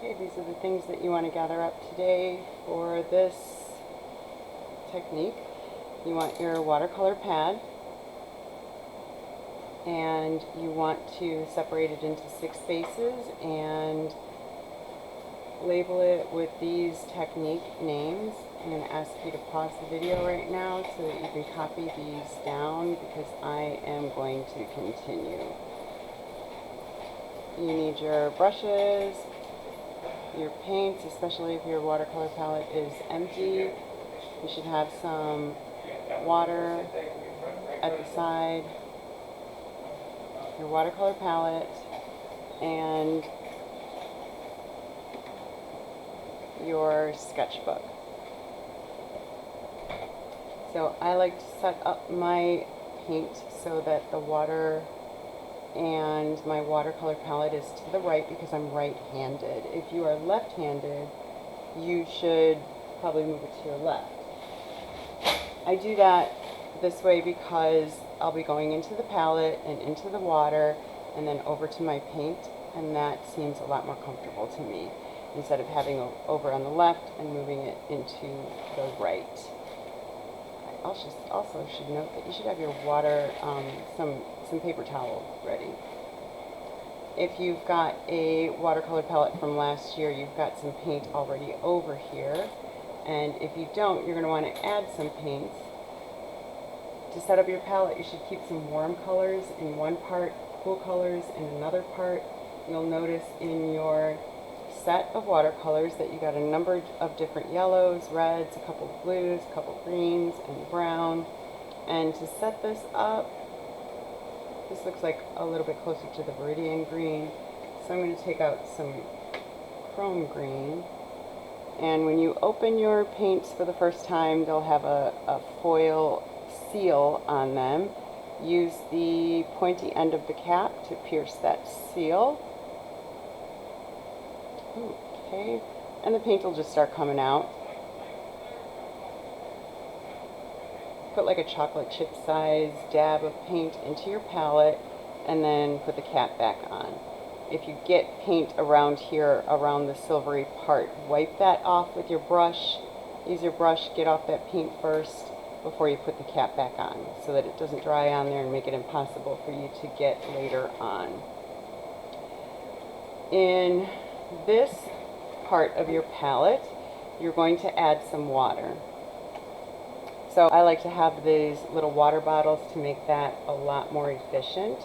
Okay, these are the things that you want to gather up today for this technique. You want your watercolor pad, and you want to separate it into 6 spaces and label it with these technique names. I'm going to ask you to pause the video right now so that you can copy these down because I am going to continue. You need your brushes, your paints, especially if your watercolor palette is empty. You should have some water at the side, your watercolor palette, and your sketchbook. So I like to set up my paint so that the water and my watercolor palette is to the right because I'm right-handed. If you are left-handed, you should probably move it to your left. I do that this way because I'll be going into the palette and into the water and then over to my paint, and that seems a lot more comfortable to me instead of having over on the left and moving it into the right. I also should note that you should have your water, some paper towel ready. If you've got a watercolor palette from last year, you've got some paint already over here. And if you don't, you're going to want to add some paints. To set up your palette, you should keep some warm colors in one part, cool colors in another part. You'll notice in your set of watercolors that you got a number of different yellows, reds, a couple of blues, a couple of greens, and brown. And to set this up, this looks like a little bit closer to the Viridian green, so I'm going to take out some chrome green. And when you open your paints for the first time, they'll have a foil seal on them. Use the pointy end of the cap to pierce that seal. Okay, and the paint will just start coming out. Put like a chocolate chip size dab of paint into your palette and then put the cap back on. If you get paint around here, around the silvery part, wipe that off with your brush. Use your brush, get off that paint first before you put the cap back on so that it doesn't dry on there and make it impossible for you to get later on. In this part of your palette, you're going to add some water. So I like to have these little water bottles to make that a lot more efficient.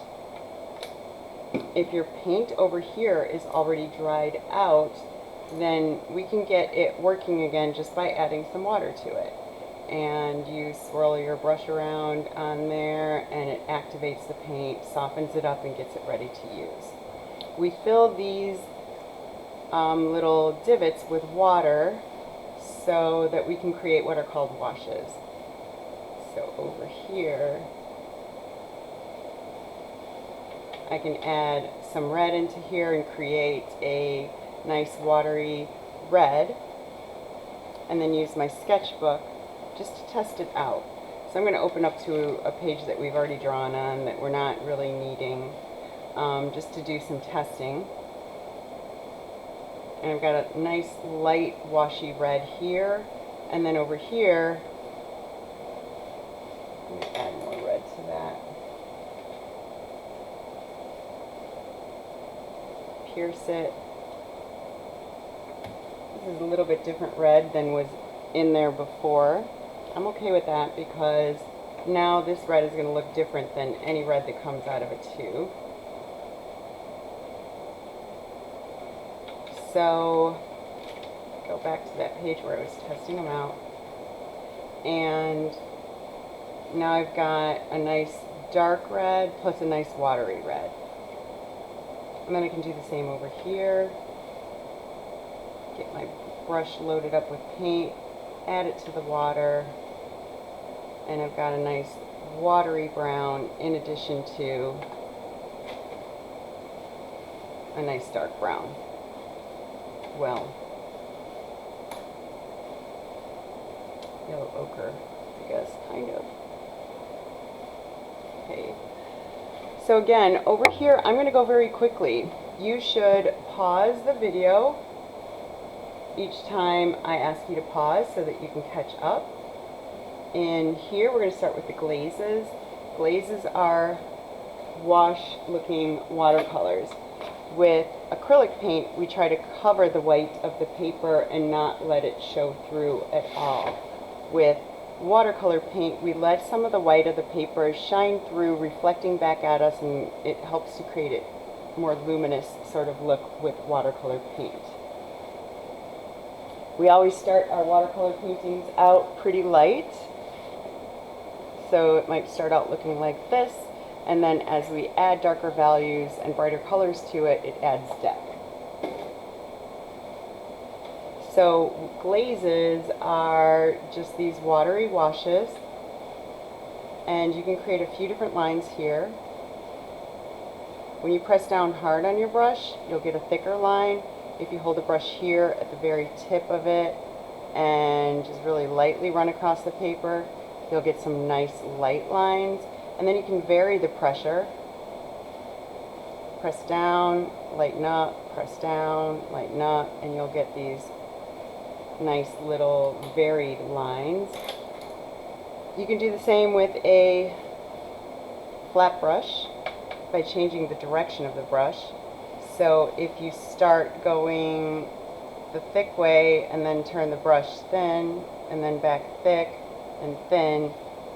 If your paint over here is already dried out, then we can get it working again just by adding some water to it. And you swirl your brush around on there and it activates the paint, softens it up, and gets it ready to use. We fill these little divots with water so that we can create what are called washes. So over here, I can add some red into here and create a nice watery red, and then use my sketchbook just to test it out. So I'm going to open up to a page that we've already drawn on that we're not really needing, just to do some testing. And I've got a nice light washy red here, and then over here, let me add more red to that. Pierce it. This is a little bit different red than was in there before. I'm okay with that because now this red is going to look different than any red that comes out of a tube. So go back to that page where I was testing them out, and now I've got a nice dark red plus a nice watery red. And then I can do the same over here. Get my brush loaded up with paint, add it to the water, and I've got a nice watery brown in addition to a nice dark brown. Well, yellow ochre, I guess, kind of. Okay. So again, over here, I'm going to go very quickly. You should pause the video each time I ask you to pause so that you can catch up. And here we're going to start with the glazes. Glazes are wash-looking watercolors. With acrylic paint, we try to cover the white of the paper and not let it show through at all. With watercolor paint, we let some of the white of the paper shine through, reflecting back at us, and it helps to create a more luminous sort of look with watercolor paint. We always start our watercolor paintings out pretty light, so it might start out looking like this, and then as we add darker values and brighter colors to it, it adds depth. So glazes are just these watery washes, and you can create a few different lines here. When you press down hard on your brush, you'll get a thicker line. If you hold the brush here at the very tip of it and just really lightly run across the paper, you'll get some nice light lines. And then you can vary the pressure. Press down, lighten up, press down, lighten up, and you'll get these nice little varied lines. You can do the same with a flat brush by changing the direction of the brush. So if you start going the thick way and then turn the brush thin and then back thick and thin,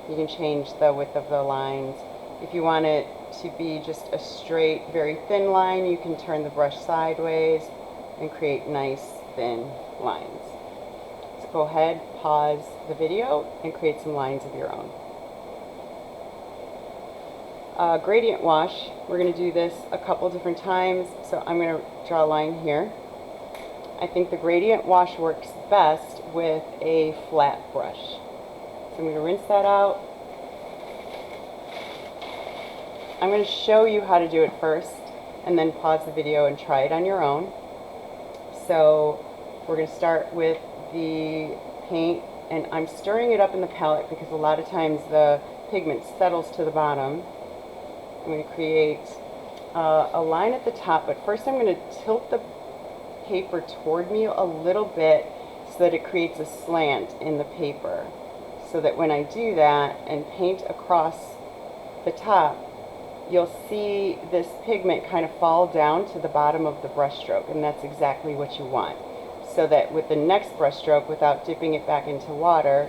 you can change the width of the lines. If you want it to be just a straight, very thin line, you can turn the brush sideways and create nice, thin lines. So go ahead, pause the video, and create some lines of your own. Gradient wash, we're going to do this a couple different times, so I'm going to draw a line here. I think the gradient wash works best with a flat brush. So I'm going to rinse that out. I'm going to show you how to do it first and then pause the video and try it on your own. So we're going to start with the paint, and I'm stirring it up in the palette because a lot of times the pigment settles to the bottom. I'm going to create a line at the top, but first I'm going to tilt the paper toward me a little bit so that it creates a slant in the paper. So that when I do that and paint across the top, you'll see this pigment kind of fall down to the bottom of the brush stroke, and that's exactly what you want. So that with the next brush stroke, without dipping it back into water,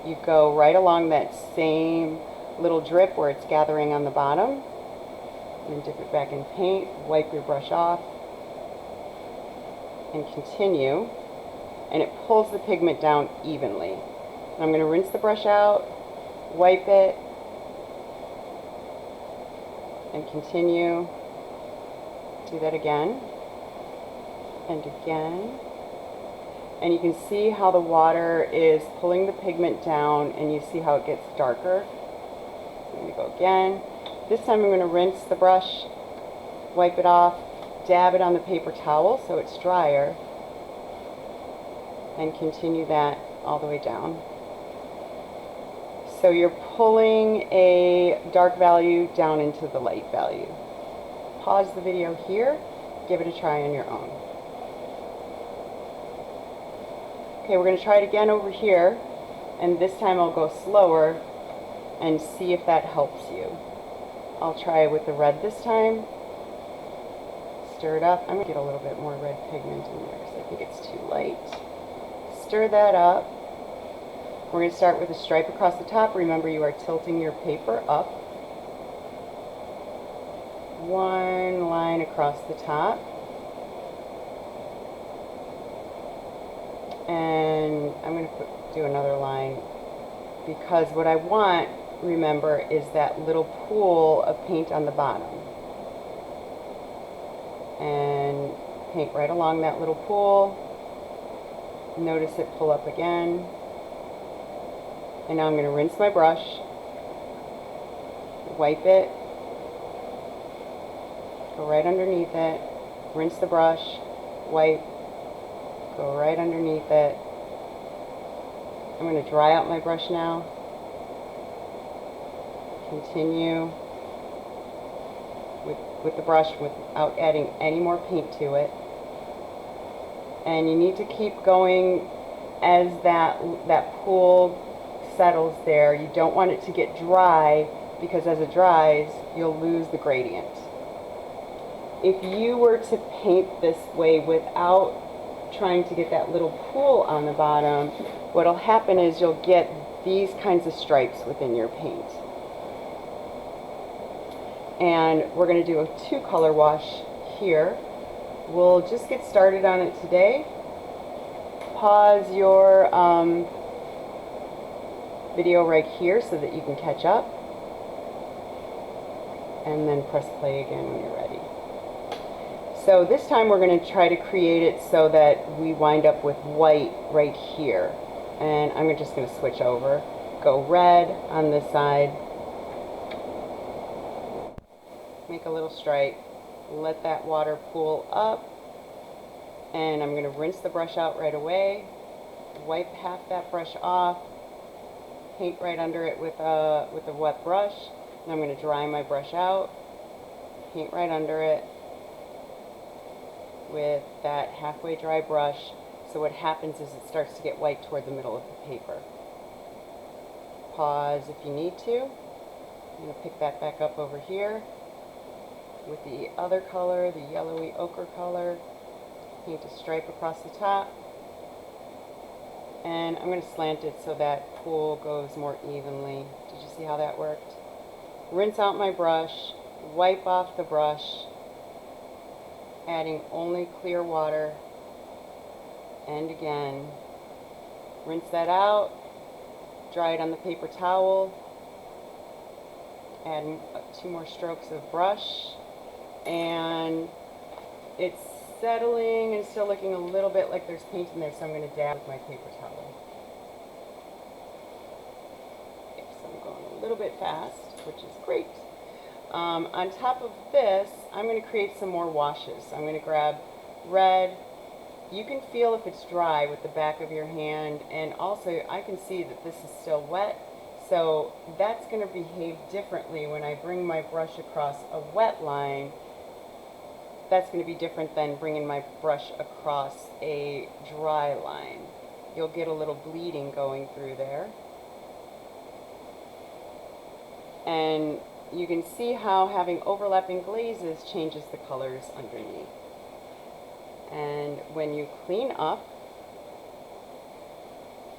you go right along that same little drip where it's gathering on the bottom, and then dip it back in paint, wipe your brush off, and continue, and it pulls the pigment down evenly. I'm going to rinse the brush out, wipe it, and continue. Do that again and again. And you can see how the water is pulling the pigment down, and you see how it gets darker. So I'm going to go again. This time I'm going to rinse the brush, wipe it off, dab it on the paper towel so it's drier, and continue that all the way down. So you're pulling a dark value down into the light value. Pause the video here, give it a try on your own. Okay, we're going to try it again over here, and this time I'll go slower and see if that helps you. I'll try with the red this time. Stir it up. I'm going to get a little bit more red pigment in there because I think it's too light. Stir that up. We're going to start with a stripe across the top. Remember, you are tilting your paper up. One line across the top. And I'm going to do another line because what I want, remember, is that little pool of paint on the bottom. And paint right along that little pool. Notice it pull up again. And now I'm going to rinse my brush, wipe it, go right underneath it, rinse the brush, wipe, go right underneath it. I'm going to dry out my brush now. Continue with the brush without adding any more paint to it. And you need to keep going as that pool settles there. You don't want it to get dry, because as it dries, you'll lose the gradient. If you were to paint this way without trying to get that little pool on the bottom, what'll happen is you'll get these kinds of stripes within your paint. And we're going to do a 2-color wash here. We'll just get started on it today. Pause your video right here so that you can catch up, and then press play again when you're ready. So this time we're going to try to create it so that we wind up with white right here. And I'm just going to switch over. Go red on this side. Make a little stripe. Let that water pool up. And I'm going to rinse the brush out right away. Wipe half that brush off. Paint right under it with a wet brush. And I'm going to dry my brush out. Paint right under it with that halfway dry brush. So what happens is it starts to get white toward the middle of the paper. Pause if you need to. I'm going to pick that back up over here with the other color, the yellowy ochre color. Paint a stripe across the top. And I'm going to slant it so that pool goes more evenly. Did you see how that worked? Rinse out my brush, wipe off the brush, adding only clear water, and again, rinse that out, dry it on the paper towel, add 2 more strokes of brush, and it's settling and still looking a little bit like there's paint in there, so I'm going to dab with my paper towel. Okay, so I'm going a little bit fast, which is great. On top of this, I'm going to create some more washes. I'm going to grab red. You can feel if it's dry with the back of your hand, and also I can see that this is still wet, so that's going to behave differently when I bring my brush across a wet line. That's going to be different than bringing my brush across a dry line. You'll get a little bleeding going through there. And you can see how having overlapping glazes changes the colors underneath. And when you clean up,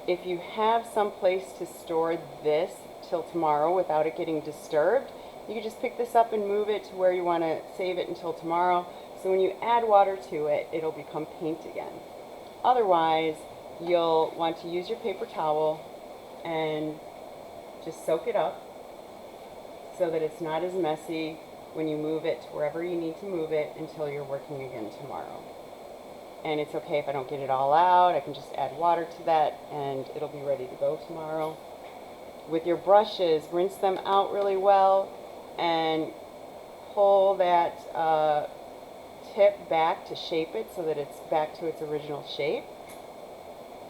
if you have some place to store this till tomorrow without it getting disturbed, you can just pick this up and move it to where you want to save it until tomorrow. So when you add water to it, it'll become paint again. Otherwise, you'll want to use your paper towel and just soak it up so that it's not as messy when you move it to wherever you need to move it until you're working again tomorrow. And it's okay if I don't get it all out. I can just add water to that and it'll be ready to go tomorrow. With your brushes, rinse them out really well and pull that tip back to shape it so that it's back to its original shape.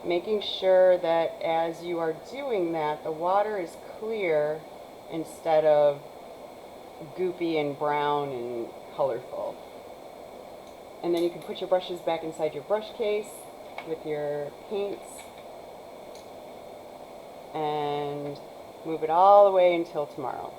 Making sure that as you are doing that, the water is clear instead of goopy and brown and colorful. And then you can put your brushes back inside your brush case with your paints and move it all the way until tomorrow.